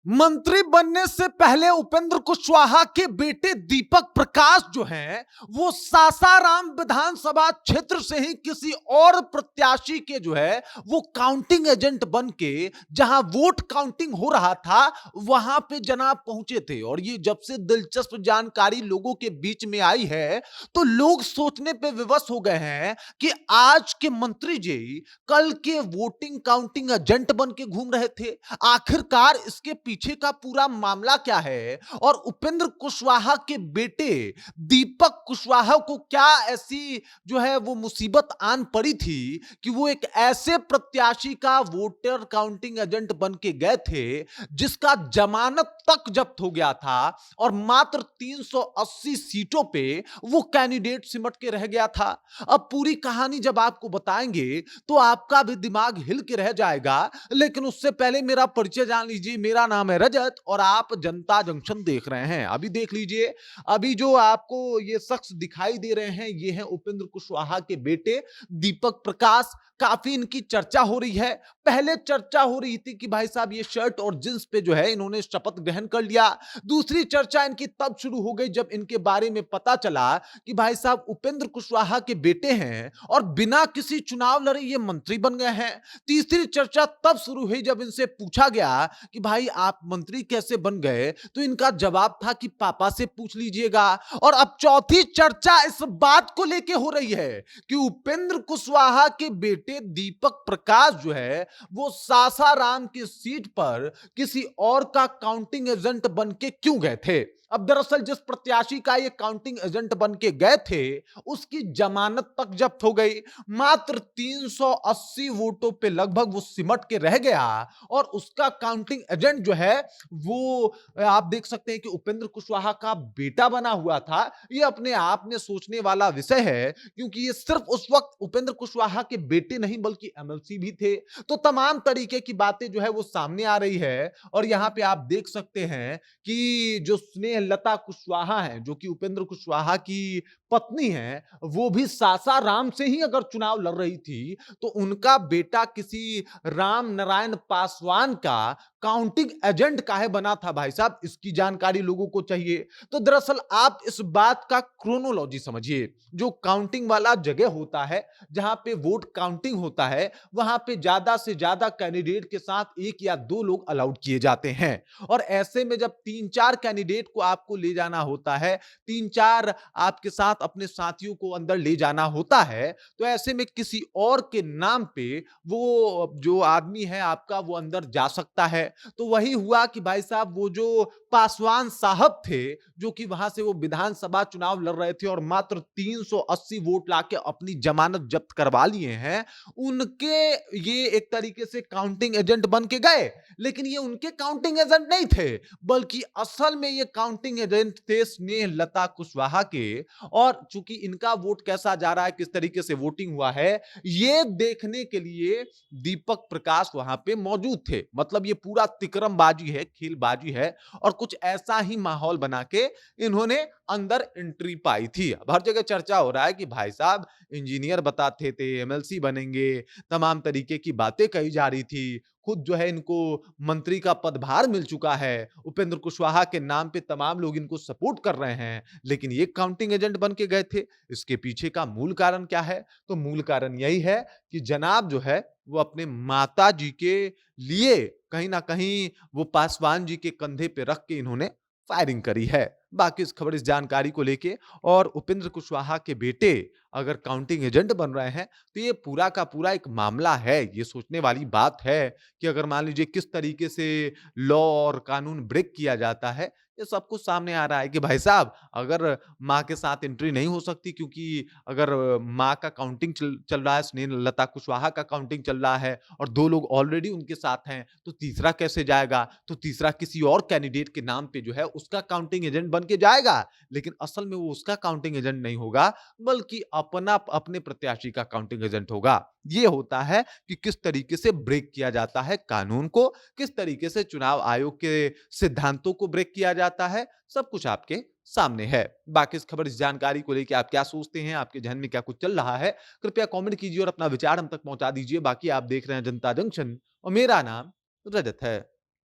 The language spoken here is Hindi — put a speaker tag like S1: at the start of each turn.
S1: मंत्री बनने से पहले उपेंद्र कुशवाहा के बेटे दीपक प्रकाश जो हैं वो सासाराम विधानसभा क्षेत्र से ही किसी और प्रत्याशी के जो है वो काउंटिंग एजेंट बन के जहां वोट काउंटिंग हो रहा था वहां पे जनाब पहुंचे थे। और ये जब से दिलचस्प जानकारी लोगों के बीच में आई है तो लोग सोचने पे विवश हो गए हैं कि आज के मंत्री जी कल के वोटिंग काउंटिंग एजेंट बन के घूम रहे थे। आखिरकार इसके पीछे का पूरा मामला क्या है और उपेंद्र कुशवाहा के बेटे दीपक कुशवाहा को क्या ऐसी जो है वो मुसीबत आन पड़ी थी कि वो एक ऐसे प्रत्याशी का वोटर काउंटिंग एजेंट बन के गए थे जिसका जमानत तक जब्त हो गया था और मात्र 380 सीटों पे वो कैंडिडेट सिमट के रह गया था। अब पूरी कहानी जब आपको बताएंगे तो आपका भी दिमाग हिल के रह जाएगा, लेकिन उससे पहले मेरा परिचय जान लीजिए। मेरा नाम है रजत और आप जनता जंक्शन देख रहे हैं। अभी देख लीजिए, अभी जो आपको ये शख्स दिखाई दे रहे हैं ये हैं उपेंद्र कुशवाहा के बेटे दीपक प्रकाश। काफी इनकी चर्चा हो रही है। पहले चर्चा हो रही थी कि भाई साहब ये शर्ट और जींस पे जो है इन्होंने शपथ ग्रहण कर लिया। दूसरी चर्चा इनकी तब शुरू हो गई जब इनके बारे में पता चला कि भाई साहब उपेंद्र कुशवाहा के बेटे हैं और बिना किसी चुनाव लड़े ये मंत्री बन गए हैं। तीसरी चर्चा तब शुरू हुई जब इनसे पूछा गया कि भाई आप मंत्री कैसे बन गए, तो इनका जवाब था कि पापा से पूछ लीजिएगा। और अब चौथी चर्चा इस बात को लेके हो रही है कि उपेंद्र कुशवाहा के बेटे दीपक प्रकाश जो है वो सासाराम की सीट पर किसी और का काउंटिंग एजेंट बन के क्यों गए थे। अब दरअसल जिस प्रत्याशी का ये काउंटिंग एजेंट बन के गए थे उसकी जमानत तक जब्त हो गई। मात्र 380 वोटों पे लगभग वो सिमट के रह गया और उसका काउंटिंग एजेंट जो है वो आप देख सकते हैं कि उपेंद्र कुशवाहा का बेटा बना हुआ था। ये अपने आप में सोचने वाला विषय है क्योंकि ये सिर्फ उस वक्त उपेंद्र कुशवाहा के बेटे नहीं बल्कि एमएलसी भी थे। तो तमाम तरीके की बातें जो है वो सामने आ रही है। और यहां पे आप देख सकते हैं कि जो स्नेहलता कुशवाहा है जो कि उपेंद्र कुशवाहा की पत्नी है वो भी सासाराम से ही अगर चुनाव लड़ रही थी तो उनका बेटा किसी राम नारायण पासवान का काउंटिंग एजेंट काहे बना था भाई साहब, इसकी जानकारी लोगों को चाहिए। तो दरअसल आप इस बात का क्रोनोलॉजी समझिए। जो काउंटिंग वाला जगह होता है जहां पे वोट काउंटिंग होता है वहां पे ज्यादा से ज्यादा कैंडिडेट के साथ एक या दो लोग अलाउड किए जाते हैं। और ऐसे में जब 3-4 कैंडिडेट को आपको ले जाना होता है, 3-4 आपके साथ अपने साथियों को अंदर ले जाना होता है, तो ऐसे में किसी और के नाम पे वो जो आदमी है आपका वो अंदर जा सकता है। तो वही हुआ कि भाई साहब वो जो पासवान साहब थे जो कि वहां से वो विधानसभा चुनाव लड़ रहे थे और मात्र 380 वोट लाके अपनी जमानत जब्त करवा लिए हैं, उनके ये एक तरीके से काउंटिंग एजेंट बन के गए। लेकिन ये उनके काउंटिंग एजेंट नहीं थे बल्कि असल में ये काउंटिंग एजेंट थे स्नेहलता कुशवाहा के। और चूंकि इनका वोट कैसा जा रहा है, किस तरीके से वोटिंग हुआ है, ये देखने के लिए दीपक प्रकाश वहां पे मौजूद थे। मतलब ये पूरा तिकरमबाजी है, खेलबाजी है और कुछ ऐसा ही माहौल बना के इन्होंने अंदर एंट्री पाई थी। अब हर जगह चर्चा हो रहा है कि भाई साहब इंजीनियर बताते थे, एमएलसी बनेंगे, तमाम तरीके की बातें कही जा रही थी। खुद जो है इनको मंत्री का पदभार मिल चुका है, उपेंद्र कुशवाहा के नाम पे तमाम लोग इनको सपोर्ट कर रहे हैं, लेकिन ये काउंटिंग एजेंट बन के गए थे। इसके पीछे का मूल कारण क्या है? तो मूल कारण यही है कि जनाब जो है वो अपने माता जी के लिए कहीं ना कहीं वो पासवान जी के कंधे पे रख के इन्होंने फायरिंग करी है। बाकी इस खबर, इस जानकारी को लेके और उपेंद्र कुशवाहा के बेटे अगर काउंटिंग एजेंट बन रहे हैं तो ये पूरा का पूरा एक मामला है। ये सोचने वाली बात है कि अगर मान लीजिए किस तरीके से लॉ और कानून ब्रेक किया जाता है। ये सब कुछ सामने आ रहा है कि भाई साहब अगर माँ के साथ एंट्री नहीं हो सकती क्योंकि अगर माँ का काउंटिंग चल रहा है, स्नेहलता कुशवाहा का काउंटिंग चल रहा है और 2 लोग ऑलरेडी उनके साथ हैं, तो तीसरा कैसे जाएगा? तो तीसरा किसी और कैंडिडेट के नाम पे जो है उसका काउंटिंग एजेंट बन के जाएगा। लेकिन असल में वो उसका काउंटिंग एजेंट नहीं होगा बल्कि अपने प्रत्याशी का काउंटिंग एजेंट होगा। ये होता है कि किस तरीके से ब्रेक किया जाता है कानून को, किस तरीके से चुनाव आयोग के सिद्धांतों को ब्रेक किया जाता है, सब कुछ आपके सामने है। बाकी इस खबर, इस जानकारी को लेके आप क्या सोचते हैं? आपके ज़हन में क्या कुछ चल रहा है? कृपया कमेंट कीजिए और अपना विचार हम तक पहुंचा दीजिए। बाकी आप देख रहे हैं जनता जंक्शन और मेरा नाम रजत है।